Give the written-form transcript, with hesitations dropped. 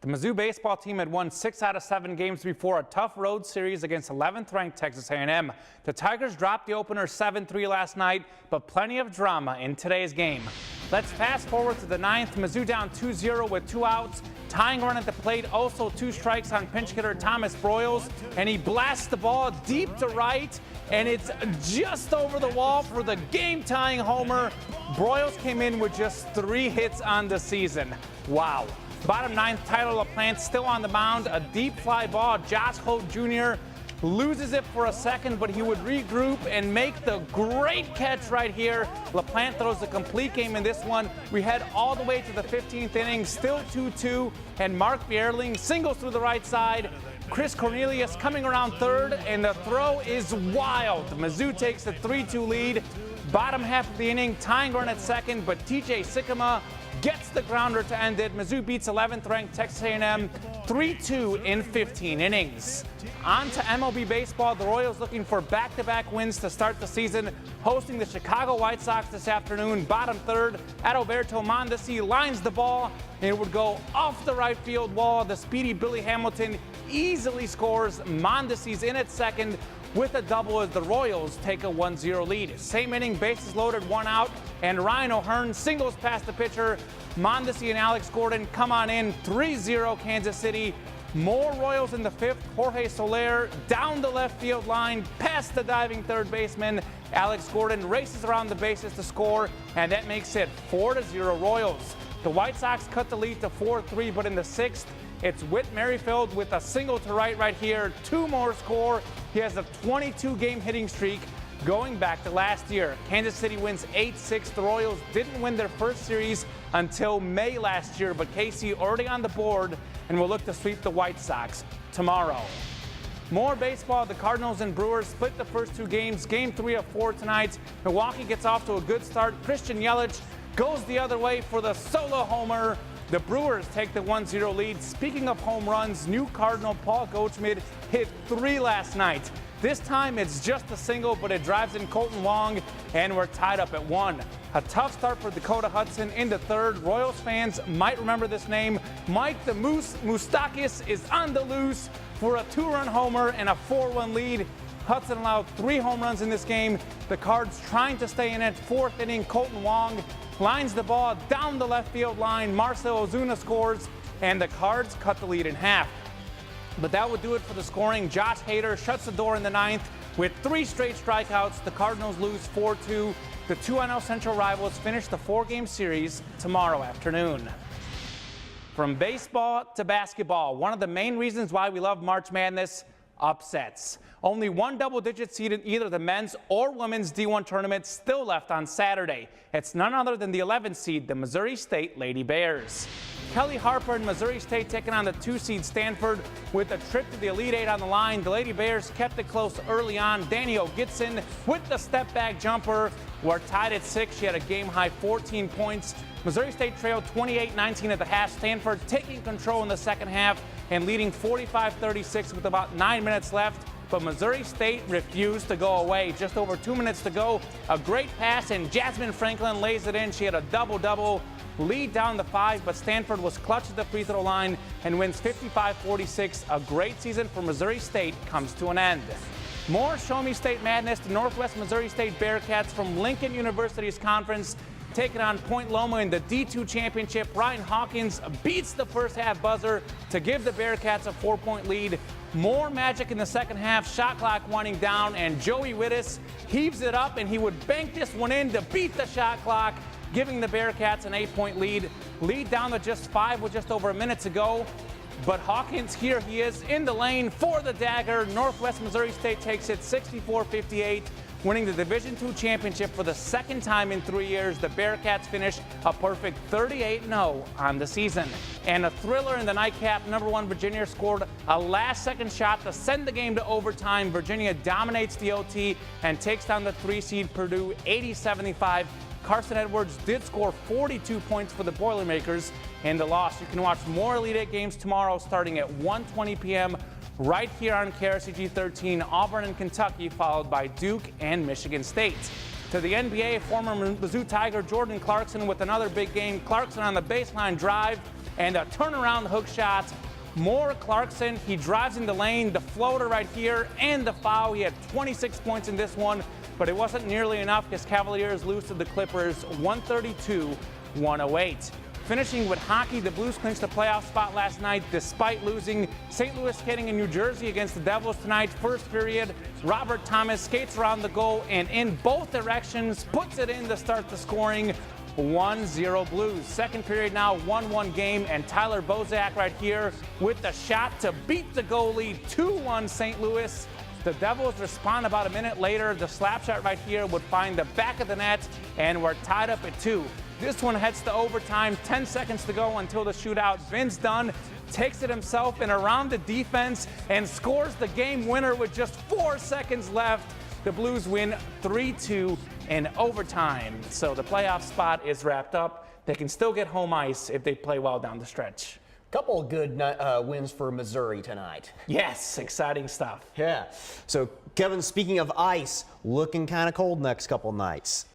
The Mizzou baseball team had won 6 out of 7 games before a tough road series against 11th-ranked Texas A&M. The Tigers dropped the opener 7-3 last night, but plenty of drama in today's game. Let's fast forward to the 9th. Mizzou down 2-0 with 2 outs. Tying run at the plate, also 2 strikes on pinch hitter Thomas Broyles, and he blasts the ball deep to right, and it's just over the wall for the game-tying homer. Broyles came in with just 3 hits on the season. Wow. Bottom 9th, Tyler LaPlante still on the mound. A deep fly ball. Josh Holt Jr. loses it for a second, but he would regroup and make the great catch right here. LaPlante throws a complete game in this one. We head all the way to the 15th inning, still 2-2, and Mark Bierling singles through the right side. Chris Cornelius coming around third, and the throw is wild. Mizzou takes a 3-2 lead. Bottom half of the inning, tying run at second, but TJ Sikkema gets the grounder to end it. Mizzou beats 11th-ranked Texas A&M 3-2 in 15 innings. On to MLB baseball. The Royals looking for back-to-back wins to start the season, hosting the Chicago White Sox this afternoon. Bottom third, Adalberto Mondesi lines the ball, and it would go off the right field wall. The speedy Billy Hamilton easily scores. Mondesi's in at second with a double as the Royals take a 1-0 lead. Same inning, bases loaded, 1 out, and Ryan O'Hearn singles past the pitcher. Mondesi and Alex Gordon come on in, 3-0 Kansas City. More Royals in the 5th. Jorge Soler down the left field line, past the diving third baseman. Alex Gordon races around the bases to score, and that makes it 4-0 Royals. The White Sox cut the lead to 4-3, but in the 6th, it's Whit Merrifield with a single to right here. 2 more score. He has a 22-game hitting streak going back to last year. Kansas City wins 8-6. The Royals didn't win their first series until May last year, but KC already on the board and will look to sweep the White Sox tomorrow. More baseball. The Cardinals and Brewers split the first 2 games. Game 3 of 4 tonight. Milwaukee gets off to a good start. Christian Yelich goes the other way for the solo homer. The Brewers take the 1-0 lead. Speaking of home runs, new Cardinal Paul Goldschmidt hit 3 last night. This time it's just a single, but it drives in Colton Wong, and we're tied up at 1. A tough start for Dakota Hudson in the 3rd. Royals fans might remember this name. Mike the Moose Moustakas is on the loose for a 2-run homer and a 4-1 lead. Hudson allowed 3 home runs in this game. The Cards trying to stay in it. 4th inning, Colton Wong lines the ball down the left field line. Marcell Ozuna scores, and the Cards cut the lead in half. But that would do it for the scoring. Josh Hader shuts the door in the 9th with 3 straight strikeouts. The Cardinals lose 4-2. The 2 NL Central rivals finish the 4-game series tomorrow afternoon. From baseball to basketball, one of the main reasons why we love March Madness: upsets. Only 1 double-digit seed in either the men's or women's D1 tournament still left on Saturday. It's none other than the 11th seed, the Missouri State Lady Bears. Kelly Harper and Missouri State taking on the 2-seed Stanford with a trip to the Elite 8 on the line. The Lady Bears kept it close early on. Danny O'Gitson with the step-back jumper. We're tied at 6. She had a game-high 14 points. Missouri State trailed 28-19 at the half. Stanford taking control in the second half and leading 45-36 with about 9 minutes left. But Missouri State refused to go away. Just over 2 minutes to go. A great pass, and Jasmine Franklin lays it in. She had a double-double. Lead down the 5, but Stanford was clutch at the free throw line and wins 55-46. A great season for Missouri State comes to an end. More Show Me State madness. The Northwest Missouri State Bearcats from Lincoln University's conference taking on Point Loma in the D2 championship. Ryan Hawkins beats the first half buzzer to give the Bearcats a 4-point lead. More magic in the second half. Shot clock winding down, and Joey Wittis heaves it up, and he would bank this one in to beat the shot clock, giving the Bearcats an 8-point lead. Lead down to just 5 with just over a minute to go. But Hawkins, here he is in the lane for the dagger. Northwest Missouri State takes it 64-58, winning the Division II championship for the 2nd time in 3 years. The Bearcats finish a perfect 38-0 on the season. And a thriller in the nightcap. Number 1 Virginia scored a last-second shot to send the game to overtime. Virginia dominates the OT and takes down the 3-seed Purdue 80-75. Carson Edwards did score 42 points for the Boilermakers in the loss. You can watch more Elite 8 games tomorrow starting at 1:20 p.m. right here on KRCG 13. Auburn and Kentucky, followed by Duke and Michigan State. To the NBA, former Mizzou Tiger Jordan Clarkson with another big game. Clarkson on the baseline drive And a turnaround hook shot. More Clarkson, he drives in the lane, the floater right here, and the foul. He had 26 points in this one, but it wasn't nearly enough because Cavaliers lose to the Clippers 132-108. Finishing with hockey, the Blues clinched the playoff spot last night despite losing. St. Louis skating in New Jersey against the Devils tonight. First period, Robert Thomas skates around the goal and in both directions, puts it in to start the scoring. 1-0 Blues. Second period now, 1-1 game, and Tyler Bozak right here with the shot to beat the goalie. 2-1 St. Louis. The Devils respond about a minute later. The slap shot right here would find the back of the net, and we're tied up at 2. This one heads to overtime. 10 seconds to go until the shootout. Vince Dunn takes it himself and around the defense and scores the game winner with just 4 seconds left. The Blues win 3-2 in overtime. So the playoff spot is wrapped up. They can still get home ice if they play well down the stretch. Couple of good wins for Missouri tonight. Yes, exciting stuff. Yeah. So, Kevin, speaking of ice, looking kind of cold next couple nights.